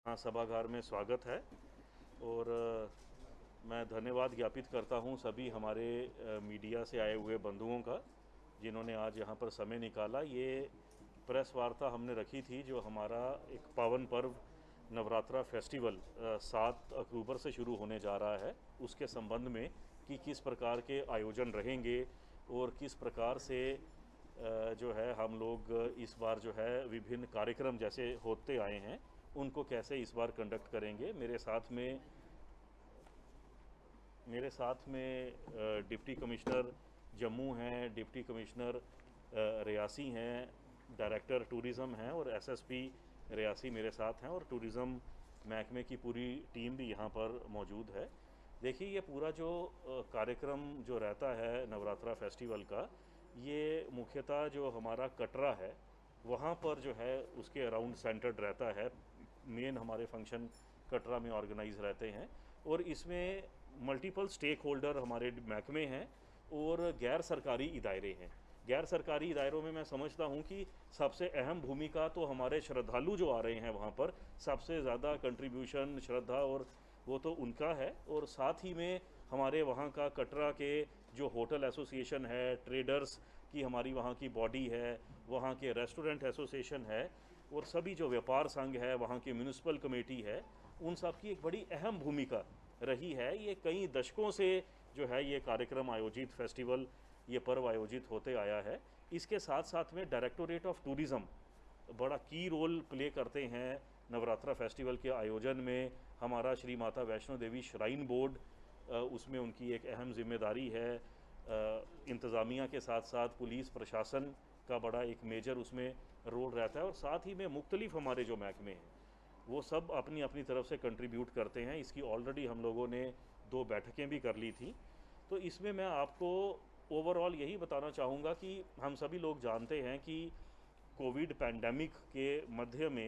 हाँ, सभागार में स्वागत है और मैं धन्यवाद ज्ञापित करता हूँ सभी हमारे मीडिया से आए हुए बंधुओं का, जिन्होंने आज यहाँ पर समय निकाला। ये प्रेस वार्ता हमने रखी थी जो हमारा एक पावन पर्व नवरात्रा फेस्टिवल 7 अक्टूबर से शुरू होने जा रहा है, उसके संबंध में कि किस प्रकार के आयोजन रहेंगे और किस प्रकार से जो है हम लोग इस बार जो है विभिन्न कार्यक्रम जैसे होते आए हैं उनको कैसे इस बार कंडक्ट करेंगे। मेरे साथ में डिप्टी कमिश्नर जम्मू हैं, डिप्टी कमिश्नर रियासी हैं, डायरेक्टर टूरिज़्म हैं और एसएसपी रियासी मेरे साथ हैं और टूरिज़्म महकमे की पूरी टीम भी यहाँ पर मौजूद है। देखिए, ये पूरा जो कार्यक्रम जो रहता है नवरात्रा फेस्टिवल का, ये मुख्यतः जो हमारा कटरा है वहाँ पर जो है उसके अराउंड सेंटर्ड रहता है। मेन हमारे फंक्शन कटरा में ऑर्गेनाइज रहते हैं और इसमें मल्टीपल स्टेक होल्डर हमारे महकमे हैं और गैर सरकारी इदारे हैं। गैर सरकारी इदारों में मैं समझता हूँ कि सबसे अहम भूमिका तो हमारे श्रद्धालु जो आ रहे हैं वहाँ पर, सबसे ज़्यादा कंट्रीब्यूशन श्रद्धा और वो तो उनका है। और साथ ही में हमारे वहाँ का कटरा के जो होटल एसोसिएशन है, ट्रेडर्स की हमारी वहाँ की बॉडी है, वहाँ के रेस्टोरेंट एसोसिएशन है और सभी जो व्यापार संघ है, वहाँ की म्यूनिसिपल कमेटी है, उन सब की एक बड़ी अहम भूमिका रही है। ये कई दशकों से जो है ये कार्यक्रम आयोजित, फेस्टिवल, ये पर्व आयोजित होते आया है। इसके साथ साथ में डायरेक्टोरेट ऑफ टूरिज़्म बड़ा की रोल प्ले करते हैं नवरात्रा फेस्टिवल के आयोजन में। हमारा श्री माता वैष्णो देवी श्राइन बोर्ड, उसमें उनकी एक अहम जिम्मेदारी है। इंतज़ामिया के साथ साथ पुलिस प्रशासन का बड़ा एक मेजर उसमें रोल रहता है और साथ ही में मुख्तलिफ हमारे जो महकमे हैं वो सब अपनी अपनी तरफ से कंट्रीब्यूट करते हैं। इसकी ऑलरेडी हम लोगों ने 2 बैठकें भी कर ली थी। तो इसमें मैं आपको ओवरऑल यही बताना चाहूँगा कि हम सभी लोग जानते हैं कि कोविड पैंडमिक के मध्य में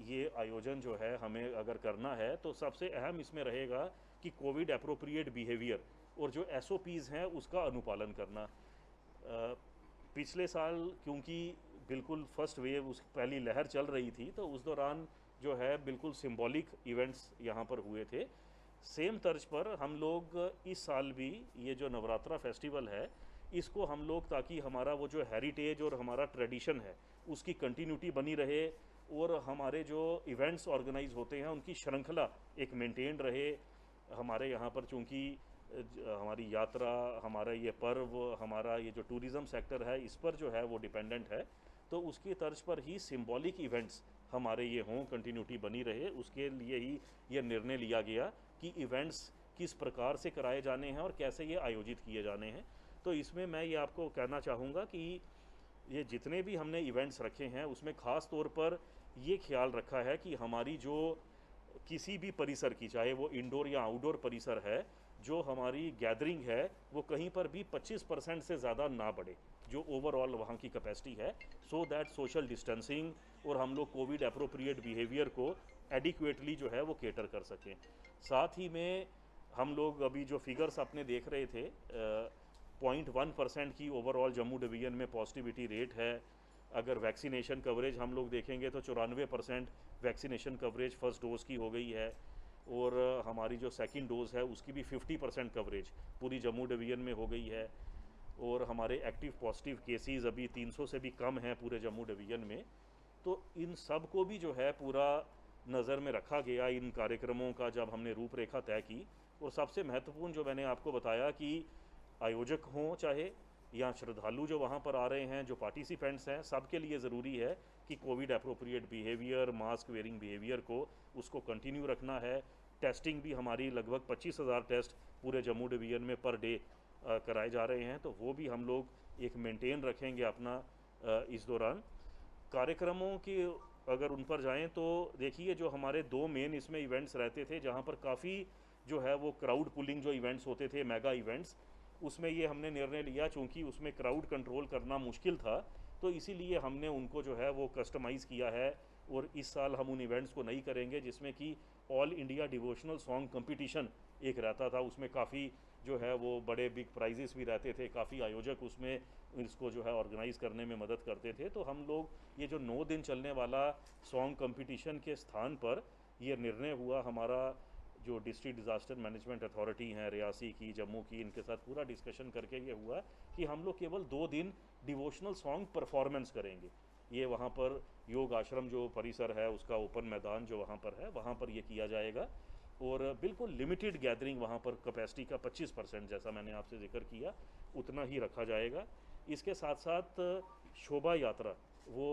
ये आयोजन जो है हमें अगर करना है तो सबसे अहम इसमें रहेगा कि कोविड एप्रोप्रिएट बिहेवियर और जो एसओपीज़ हैं उसका अनुपालन करना। पिछले साल क्योंकि बिल्कुल फर्स्ट वेव, उस पहली लहर चल रही थी, तो उस दौरान जो है बिल्कुल सिंबॉलिक इवेंट्स यहाँ पर हुए थे। सेम तर्ज पर हम लोग इस साल भी ये जो नवरात्रा फेस्टिवल है इसको हम लोग, ताकि हमारा वो जो हेरिटेज और हमारा ट्रेडिशन है उसकी कंटिन्यूटी बनी रहे और हमारे जो इवेंट्स ऑर्गेनाइज होते हैं उनकी श्रृंखला एक मेंटेन रहे। हमारे यहाँ पर चूँकि हमारी यात्रा, हमारा ये पर्व, हमारा ये जो टूरिज़्म सेक्टर है इस पर जो है वो डिपेंडेंट है, तो उसकी तर्ज पर ही सिंबॉलिक इवेंट्स हमारे ये हों, कंटिन्यूटी बनी रहे। उसके लिए ही ये निर्णय लिया गया कि इवेंट्स किस प्रकार से कराए जाने हैं और कैसे ये आयोजित किए जाने हैं। तो इसमें मैं ये आपको कहना चाहूँगा कि ये जितने भी हमने इवेंट्स रखे हैं उसमें ख़ास तौर पर ये ख्याल रखा है कि हमारी जो किसी भी परिसर की, चाहे वो इंडोर या आउटडोर परिसर है, जो हमारी गैदरिंग है वो कहीं पर भी 25% से ज़्यादा ना बढ़े, जो ओवरऑल वहाँ की कैपेसिटी है, सो दैट सोशल डिस्टेंसिंग और हम लोग कोविड अप्रोप्रिएट बिहेवियर को एडिक्वेटली जो है वो केटर कर सकें। साथ ही में हम लोग अभी जो फिगर्स आपने देख रहे थे, 0.1% की ओवरऑल जम्मू डिवीज़न में पॉजिटिविटी रेट है। अगर वैक्सीनेशन कवरेज हम लोग देखेंगे तो 94% वैक्सीनेशन कवरेज फर्स्ट डोज़ की हो गई है और हमारी जो सेकंड डोज़ है उसकी भी 50% कवरेज पूरी जम्मू डिवीज़न में हो गई है। और हमारे एक्टिव पॉजिटिव केसेस अभी 300 से भी कम हैं पूरे जम्मू डिवीज़न में। तो इन सब को भी जो है पूरा नज़र में रखा गया इन कार्यक्रमों का जब हमने रूपरेखा तय की। और सबसे महत्वपूर्ण जो मैंने आपको बताया कि आयोजक हों चाहे या श्रद्धालु जो वहाँ पर आ रहे हैं, जो पार्टिसिपेंट्स हैं, सबके लिए ज़रूरी है कि Covid appropriate behaviour, mask wearing behaviour को उसको कंटिन्यू रखना है। टेस्टिंग भी हमारी लगभग 25,000 टेस्ट पूरे जम्मू डिवीज़न में पर डे कराए जा रहे हैं, तो वो भी हम लोग एक मेंटेन रखेंगे अपना इस दौरान। कार्यक्रमों की अगर उन पर जाएं तो देखिए, जो हमारे 2 मेन इसमें इवेंट्स रहते थे जहां पर काफ़ी जो है वो क्राउड पुलिंग जो इवेंट्स होते थे, मेगा इवेंट्स, उसमें ये हमने निर्णय लिया चूँकि उसमें क्राउड कंट्रोल करना मुश्किल था, तो इसीलिए हमने उनको जो है वो कस्टमाइज़ किया है। और इस साल हम उन इवेंट्स को नहीं करेंगे जिसमें कि all India devotional song competition एक रहता था, उसमें काफ़ी जो है वो बड़े बिग प्राइजेस भी रहते थे, काफ़ी आयोजक उसमें इसको जो है ऑर्गेनाइज़ करने में मदद करते थे। तो हम लोग ये जो 9 दिन चलने वाला सॉन्ग कंपटीशन के स्थान पर ये निर्णय हुआ, हमारा जो डिस्ट्रिक्ट डिज़ास्टर मैनेजमेंट अथॉरिटी हैं रियासी की, जम्मू की, इनके साथ पूरा डिस्कशन करके ये हुआ कि हम लोग केवल 2 दिन डिवोशनल सॉन्ग परफॉर्मेंस करेंगे। ये वहाँ पर योग आश्रम जो परिसर है उसका ओपन मैदान जो वहाँ पर है, वहाँ पर ये किया जाएगा और बिल्कुल लिमिटेड गैदरिंग, वहाँ पर कैपेसिटी का 25% जैसा मैंने आपसे जिक्र किया उतना ही रखा जाएगा। इसके साथ साथ शोभा यात्रा, वो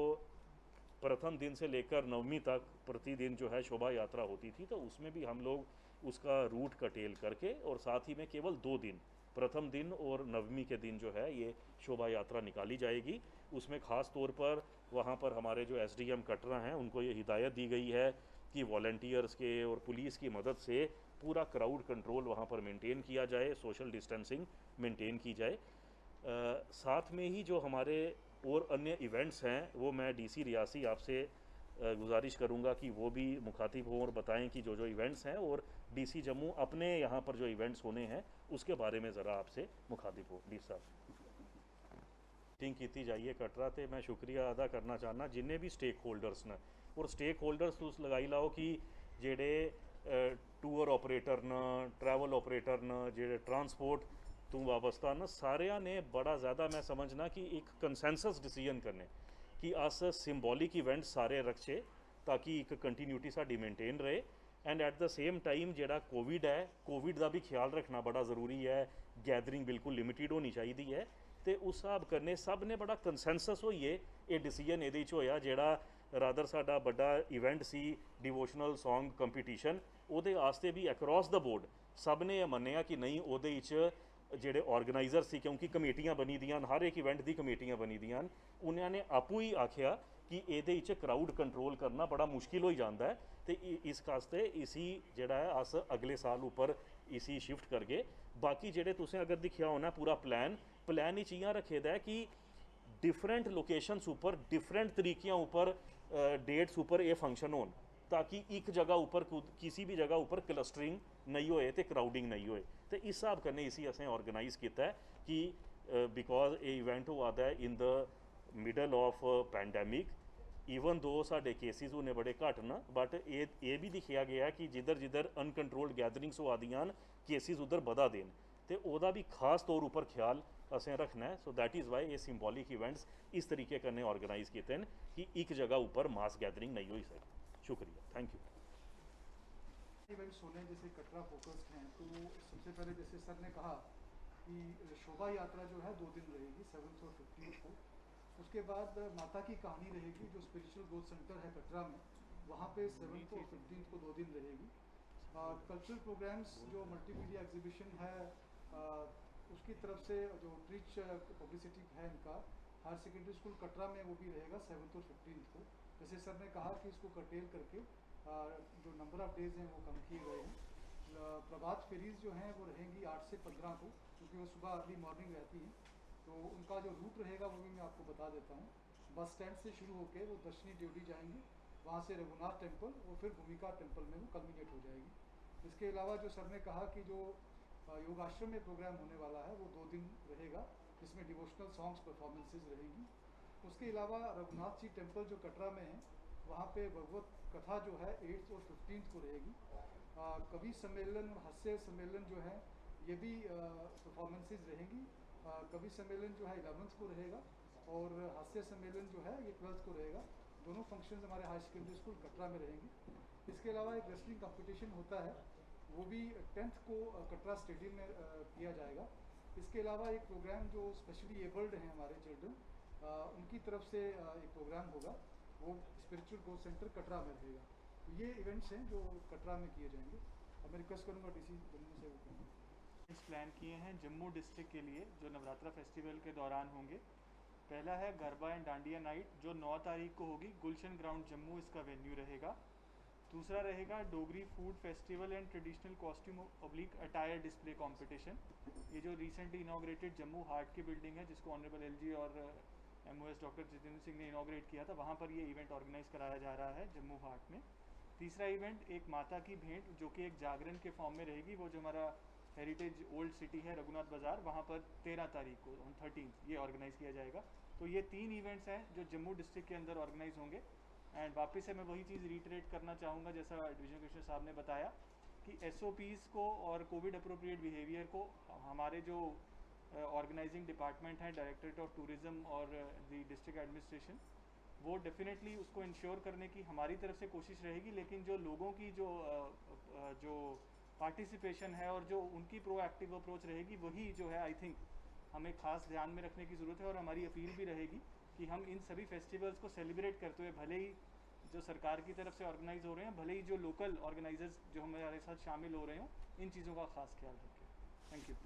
प्रथम दिन से लेकर नवमी तक प्रतिदिन जो है शोभा यात्रा होती थी, तो उसमें भी हम लोग उसका रूट कटेल करके और साथ ही में केवल 2 दिन, प्रथम दिन और नवमी के दिन जो है ये शोभा यात्रा निकाली जाएगी। उसमें ख़ास तौर पर वहाँ पर हमारे जो एसडीएम कटरा हैं उनको ये हिदायत दी गई है कि वॉलंटियर्स के और पुलिस की मदद से पूरा क्राउड कंट्रोल वहाँ पर मेंटेन किया जाए, सोशल डिस्टेंसिंग मेंटेन की जाए। साथ में ही जो हमारे और अन्य इवेंट्स हैं वो मैं डीसी रियासी आपसे गुजारिश करूंगा कि वो भी मुखातिब हों और बताएं कि जो जो इवेंट्स हैं, और डीसी जम्मू अपने यहाँ पर जो इवेंट्स होने हैं उसके बारे में ज़रा आपसे मुखातिब हो। डी साहब मीटिंग की जाइए कटरा ते मैं शुक्रिया अदा करना चाहना जिन्ने भी स्टेक होल्डर्स ने, और स्टेक होल्डर्स तुस लगाई लाओ कि जेडे टूर ऑपरेटर न, ट्रैवल ऑपरेटर न, जेडे ट्रांसपोर्ट तू वाबस्ता न, सारिया ने बड़ा ज़्यादा मैं समझना कि एक कंसेंसस डिसीजन करने कि अस सिंबॉलिक इवेंट सारे रखचे ताकि एक कंटिन्यूटी साड़ी मेनटेन रहे। And at the same time जेड़ा कोविड है, कोविड का भी ख्याल रखना बड़ा ज़रूरी है, गैदरिंग बिल्कुल लिमिटेड होनी चाहिए है। तो उस हिसाब करने सब ने बड़ा कंसेंसस होइए ये डिसीजन ये होया जेड़ा रादर साडा बड़ा इवेंट सी डिवोशनल सॉन्ग कंपीटीशन, ਉਹਦੇ आस्ते भी अक्रॉस द बोर्ड सब ने यह मन्निया कि नहीं ਉਹਦੇ ਜਿਹੜੇ ऑर्गेनाइजर सी, क्योंकि कमेटियां बनी दियां हर एक इवेंट की कमेटियां बनी दियां, उन्होंने आपू ही आख्या कि ये क्राउड कंट्रोल करना बड़ा मुश्किल हो जाता है। तो इस वास्ते इसी जड़ा है अस अगले साल ऊपर इसी शिफ्ट करके बाकी जेडे तुसें अगर दिखा होना पूरा प्लान ही इयां रखे दा है कि डिफरेंट लोकेशंस ऊपर डिफरेंट तरीक़ियां ऊपर डेट्स ऊपर ये फंक्शन होन, ताकि एक जगह ऊपर किसी भी जगह ऊपर क्लस्टरिंग नहीं होए तो क्राउडिंग नहीं होए। तो इस हिसाब कन्नै इसी असें ऑर्गेनाइज किया है कि बिकॉज ये इवेंट हुआ दा है in the middle of pandemic, even दो साढ़े केसिस होने बड़े घट न, बट ये भी दिखा गया कि जिधर जिधर अनकंट्रोल्ड गैदरिंग्स होआ दियां केसिस उधर बधा देन, तो वह भी खास तौर पर ख्याल असें रखना है। सो दैट इज़ वाई ये सिंबॉलिक इवेंट्स इस तरीके कन्नै ऑर्गेनाइज किए हैं कि एक जगह ऊपर मास गैदरिंग नहीं हो सके। शुक्रिया, थैंक यू। इवेंट्स होने जैसे कटरा फोकस्ड हैं, तो सबसे पहले जैसे सर ने कहा कि शोभा यात्रा जो है 2 दिन रहेगी, 7th और 15th को। उसके बाद माता की कहानी रहेगी जो स्पिरिचुअल ग्रोथ सेंटर है कटरा में, वहाँ पे 7th और 15th को 2 दिन रहेगी। कल्चरल प्रोग्राम्स जो मल्टीमीडिया एग्जीबिशन है उसकी तरफ से जो रिच पब्लिसिटी है इनका हायर सेकेंडरी स्कूल कटरा में वो भी रहेगा 7th और 15th को। जैसे सर ने कहा कि इसको कर्टेल करके जो नंबर ऑफ डेज हैं वो कम किए गए हैं। प्रभात फेरीज जो हैं वो रहेंगी 8 से 15 को, क्योंकि वो सुबह अर्ली मॉर्निंग रहती हैं, तो उनका जो रूट रहेगा वो भी मैं आपको बता देता हूँ। बस स्टैंड से शुरू होकर वो दर्शनी ड्यूटी जाएंगे, वहाँ से रघुनाथ टेम्पल और फिर भूमिका टेम्पल में वो कल्मिनेट हो जाएगी। इसके अलावा जो सर ने कहा कि जो योग आश्रम में प्रोग्राम होने वाला है वो 2 दिन रहेगा, जिसमें डिवोशनल सॉन्ग्स परफॉर्मेंसेज रहेंगी। उसके अलावा रघुनाथ जी टेम्पल जो कटरा में है वहाँ पे भगवत कथा जो है 8th और 15th को रहेगी। कवि सम्मेलन और हास्य सम्मेलन जो है ये भी परफॉर्मेंसेज रहेंगी। कवि सम्मेलन जो है 11th को रहेगा और हास्य सम्मेलन जो है ये 12th को रहेगा। दोनों फंक्शंस हमारे हाई सेकेंडरी स्कूल कटरा में रहेंगे। इसके अलावा एक रेसलिंग कंपटीशन होता है, वो भी 10th को कटरा स्टेडियम में किया जाएगा। इसके अलावा एक प्रोग्राम जो स्पेशली एबल्ड हैं हमारे चिल्ड्रन, उनकी तरफ से एक प्रोग्राम होगा, वो स्पिरिचुअल ग्रोथ सेंटर कटरा में रहेगा। तो ये इवेंट्स हैं जो कटरा में किए जाएंगे। अब मैं रिक्वेस्ट करूँगा डीसी जम्मू से वो प्लान किए हैं जम्मू डिस्ट्रिक्ट के लिए जो नवरात्रा फेस्टिवल के दौरान होंगे। पहला है गरबा एंड डांडिया नाइट जो 9 तारीख को होगी, गुलशन ग्राउंड जम्मू इसका वेन्यू रहेगा। दूसरा रहेगा Dogri food festival and traditional costume oblique attire display competition, ये जो रिसेंटली इनाग्रेटेड जम्मू हार्ट की बिल्डिंग है जिसको ऑनरेबल एलजी और एमओएस डॉक्टर जितेंद्र सिंह ने इनाग्रेट किया था, वहाँ पर ये इवेंट ऑर्गेनाइज कराया जा रहा है जम्मू हार्ट में। तीसरा इवेंट एक माता की भेंट जो कि एक जागरण के फॉर्म में रहेगी, वो जो हमारा हेरिटेज ओल्ड सिटी है रघुनाथ बाज़ार, वहाँ पर 13 तारीख को ऑन 13 ये ऑर्गेनाइज़ किया जाएगा। तो ये 3 इवेंट्स हैं जो जम्मू डिस्ट्रिक्ट के अंदर ऑर्गेनाइज होंगे। एंड वापस से मैं वही चीज़ रिटरेट करना चाहूँगा जैसा डिवीजन कमिश्नर साहब ने बताया कि SOPs को और कोविड अप्रोप्रिएट बिहेवियर को हमारे जो ऑर्गेनाइजिंग डिपार्टमेंट है, डायरेक्टरेट ऑफ टूरिज़्म और द डिस्ट्रिक्ट एडमिनिस्ट्रेशन, वो डेफिनेटली उसको इंश्योर करने की हमारी तरफ से कोशिश रहेगी। लेकिन जो लोगों की जो पार्टिसिपेशन है और जो उनकी प्रोएक्टिव अप्रोच रहेगी, वही जो है आई थिंक हमें खास ध्यान में रखने की ज़रूरत है। और हमारी अपील भी रहेगी कि हम इन सभी फेस्टिवल्स को सेलिब्रेट करते हुए, भले ही जो सरकार की तरफ से ऑर्गेनाइज हो रहे हैं, भले ही जो लोकल ऑर्गेनाइजर्स जो हमारे साथ शामिल हो रहे हों, इन चीज़ों का खास ख्याल रखें। Thank you.